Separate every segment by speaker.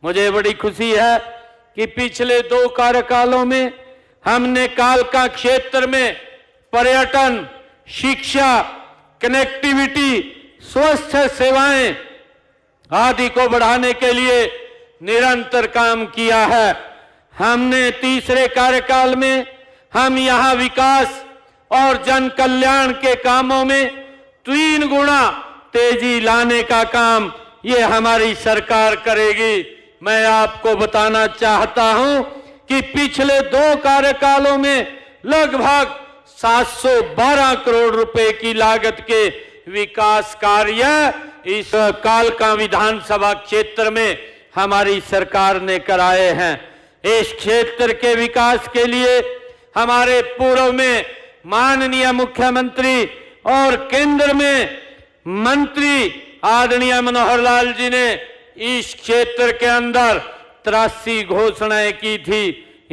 Speaker 1: मुझे बड़ी खुशी है कि पिछले 2 कार्यकालों में हमने कालका क्षेत्र में पर्यटन, शिक्षा, कनेक्टिविटी, स्वास्थ्य सेवाएं आदि को बढ़ाने के लिए निरंतर काम किया है। हमने तीसरे कार्यकाल में हम यहां विकास और जन कल्याण के कामों में 3 गुना तेजी लाने का काम ये हमारी सरकार करेगी। मैं आपको बताना चाहता हूं कि पिछले 2 कार्यकालों में लगभग 712 करोड़ रुपए की लागत के विकास कार्य इस कालका विधानसभा क्षेत्र में हमारी सरकार ने कराए हैं। इस क्षेत्र के विकास के लिए हमारे पूर्व में माननीय मुख्यमंत्री और केंद्र में मंत्री आदरणीय मनोहर लाल जी ने इस क्षेत्र के अंदर 83 घोषणाएं की थी।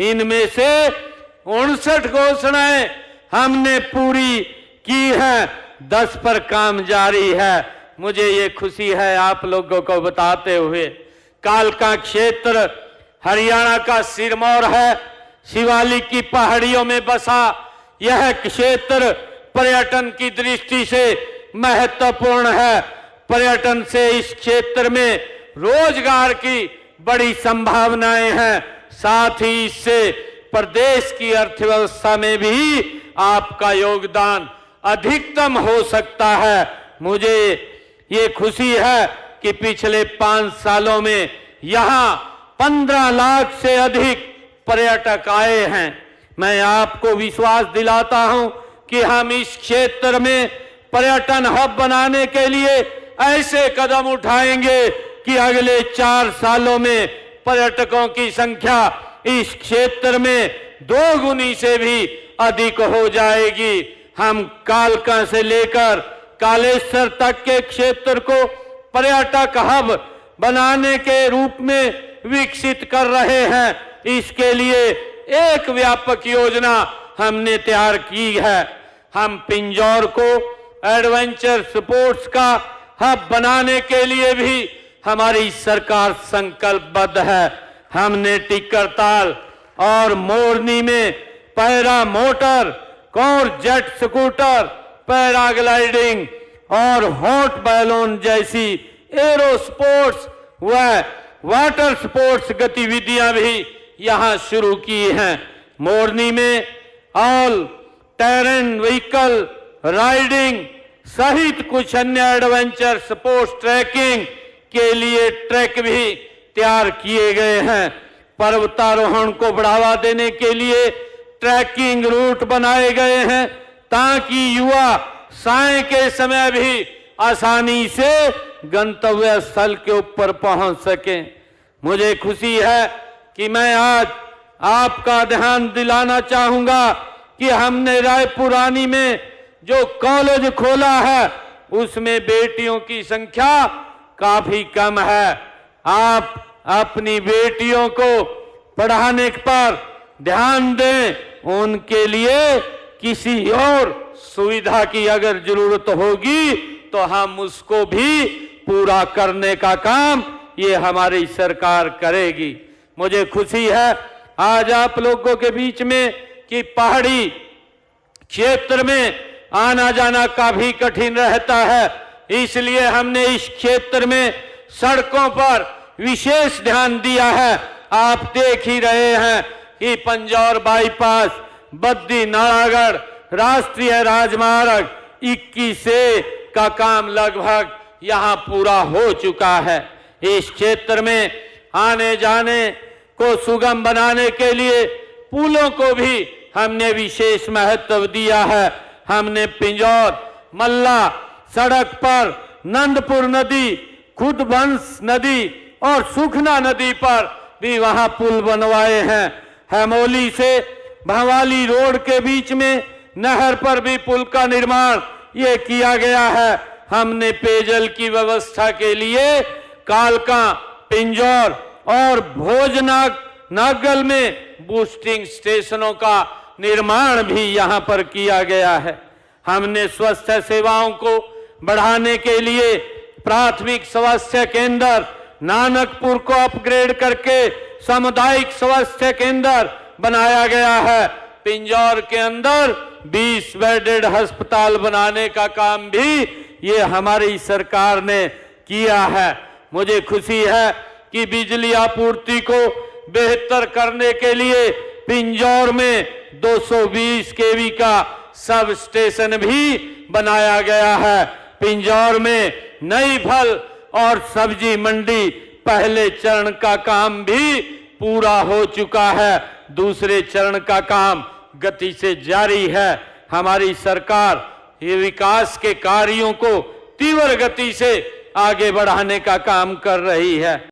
Speaker 1: इनमें से 59 घोषणाएं हमने पूरी की है, 10 पर काम जारी है। मुझे ये खुशी है आप लोगों को बताते हुए। कालका क्षेत्र हरियाणा का सिरमौर है। शिवालिक की पहाड़ियों में बसा यह क्षेत्र पर्यटन की दृष्टि से महत्वपूर्ण है। पर्यटन से इस क्षेत्र में रोजगार की बड़ी संभावनाएं हैं। साथ ही इससे प्रदेश की अर्थव्यवस्था में भी आपका योगदान अधिकतम हो सकता है। मुझे ये खुशी है कि पिछले 5 सालों में यहाँ 15 लाख से अधिक पर्यटक आए हैं। मैं आपको विश्वास दिलाता हूं कि हम इस क्षेत्र में पर्यटन हब बनाने के लिए ऐसे कदम उठाएंगे कि अगले 4 सालों में पर्यटकों की संख्या इस क्षेत्र में 2 गुनी से भी अधिक हो जाएगी। हम कालका से लेकर कालेश्वर तक के क्षेत्र को पर्यटक हब बनाने के रूप में विकसित कर रहे हैं। इसके लिए एक व्यापक योजना हमने तैयार की है। हम पिंजौर को एडवेंचर स्पोर्ट्स का हब बनाने के लिए भी हमारी सरकार संकल्पबद्ध है। हमने टिक्करताल और मोरनी में पैरा मोटर और जेट स्कूटर, पैराग्लाइडिंग और हॉट बैलून जैसी एरो स्पोर्ट्स व वाटर स्पोर्ट्स गतिविधियां भी यहां शुरू की हैं। मोरनी में ऑल टेरेन व्हीकल राइडिंग सहित कुछ अन्य एडवेंचर स्पोर्ट्स ट्रैकिंग के लिए ट्रैक भी तैयार किए गए हैं। पर्वतारोहण को बढ़ावा देने के लिए ट्रैकिंग रूट बनाए गए हैं ताकि युवा साय के समय भी आसानी से गंतव्य स्थल के ऊपर पहुंच सकें। मुझे खुशी है कि मैं आज आपका ध्यान दिलाना चाहूंगा कि हमने रायपुरानी में जो कॉलेज खोला है उसमें बेटियों की संख्या काफी कम है। आप अपनी बेटियों को पढ़ाने पर ध्यान दें। उनके लिए किसी और सुविधा की अगर जरूरत होगी तो हम उसको भी पूरा करने का काम ये हमारी सरकार करेगी। मुझे खुशी है आज आप लोगों के बीच में कि पहाड़ी क्षेत्र में आना जाना काफी कठिन रहता है, इसलिए हमने इस क्षेत्र में सड़कों पर विशेष ध्यान दिया है। आप देख ही रहे हैं कि पंजौर बाईपास, बद्दी नालागढ़ राष्ट्रीय राजमार्ग 21A का काम लगभग यहां पूरा हो चुका है। इस क्षेत्र में आने जाने को सुगम बनाने के लिए पुलों को भी हमने विशेष महत्व दिया है। हमने पिंजौर मल्ला सड़क पर नंदपुर नदी, खुदबंस नदी और सुखना नदी पर भी वहां पुल बनवाए हैं। हेमोली से भवाली रोड के बीच में नहर पर भी पुल का निर्माण ये किया गया है। हमने पेयजल की व्यवस्था के लिए कालका, पिंजौर और भोजनागल में बूस्टिंग स्टेशनों का निर्माण भी यहां पर किया गया है। हमने स्वास्थ्य सेवाओं को बढ़ाने के लिए प्राथमिक स्वास्थ्य केंद्र नानकपुर को अपग्रेड करके सामुदायिक स्वास्थ्य केंद्र बनाया गया है। पिंजौर के अंदर 20 बेडेड अस्पताल बनाने का काम भी ये हमारी सरकार ने किया है। मुझे खुशी है कि बिजली आपूर्ति को बेहतर करने के लिए पिंजौर में 220 केवी का सब स्टेशन भी बनाया गया है। पिंजौर में नई फल और सब्जी मंडी पहले चरण का काम भी पूरा हो चुका है, दूसरे चरण का काम गति से जारी है। हमारी सरकार ये विकास के कार्यों को तीव्र गति से आगे बढ़ाने का काम कर रही है।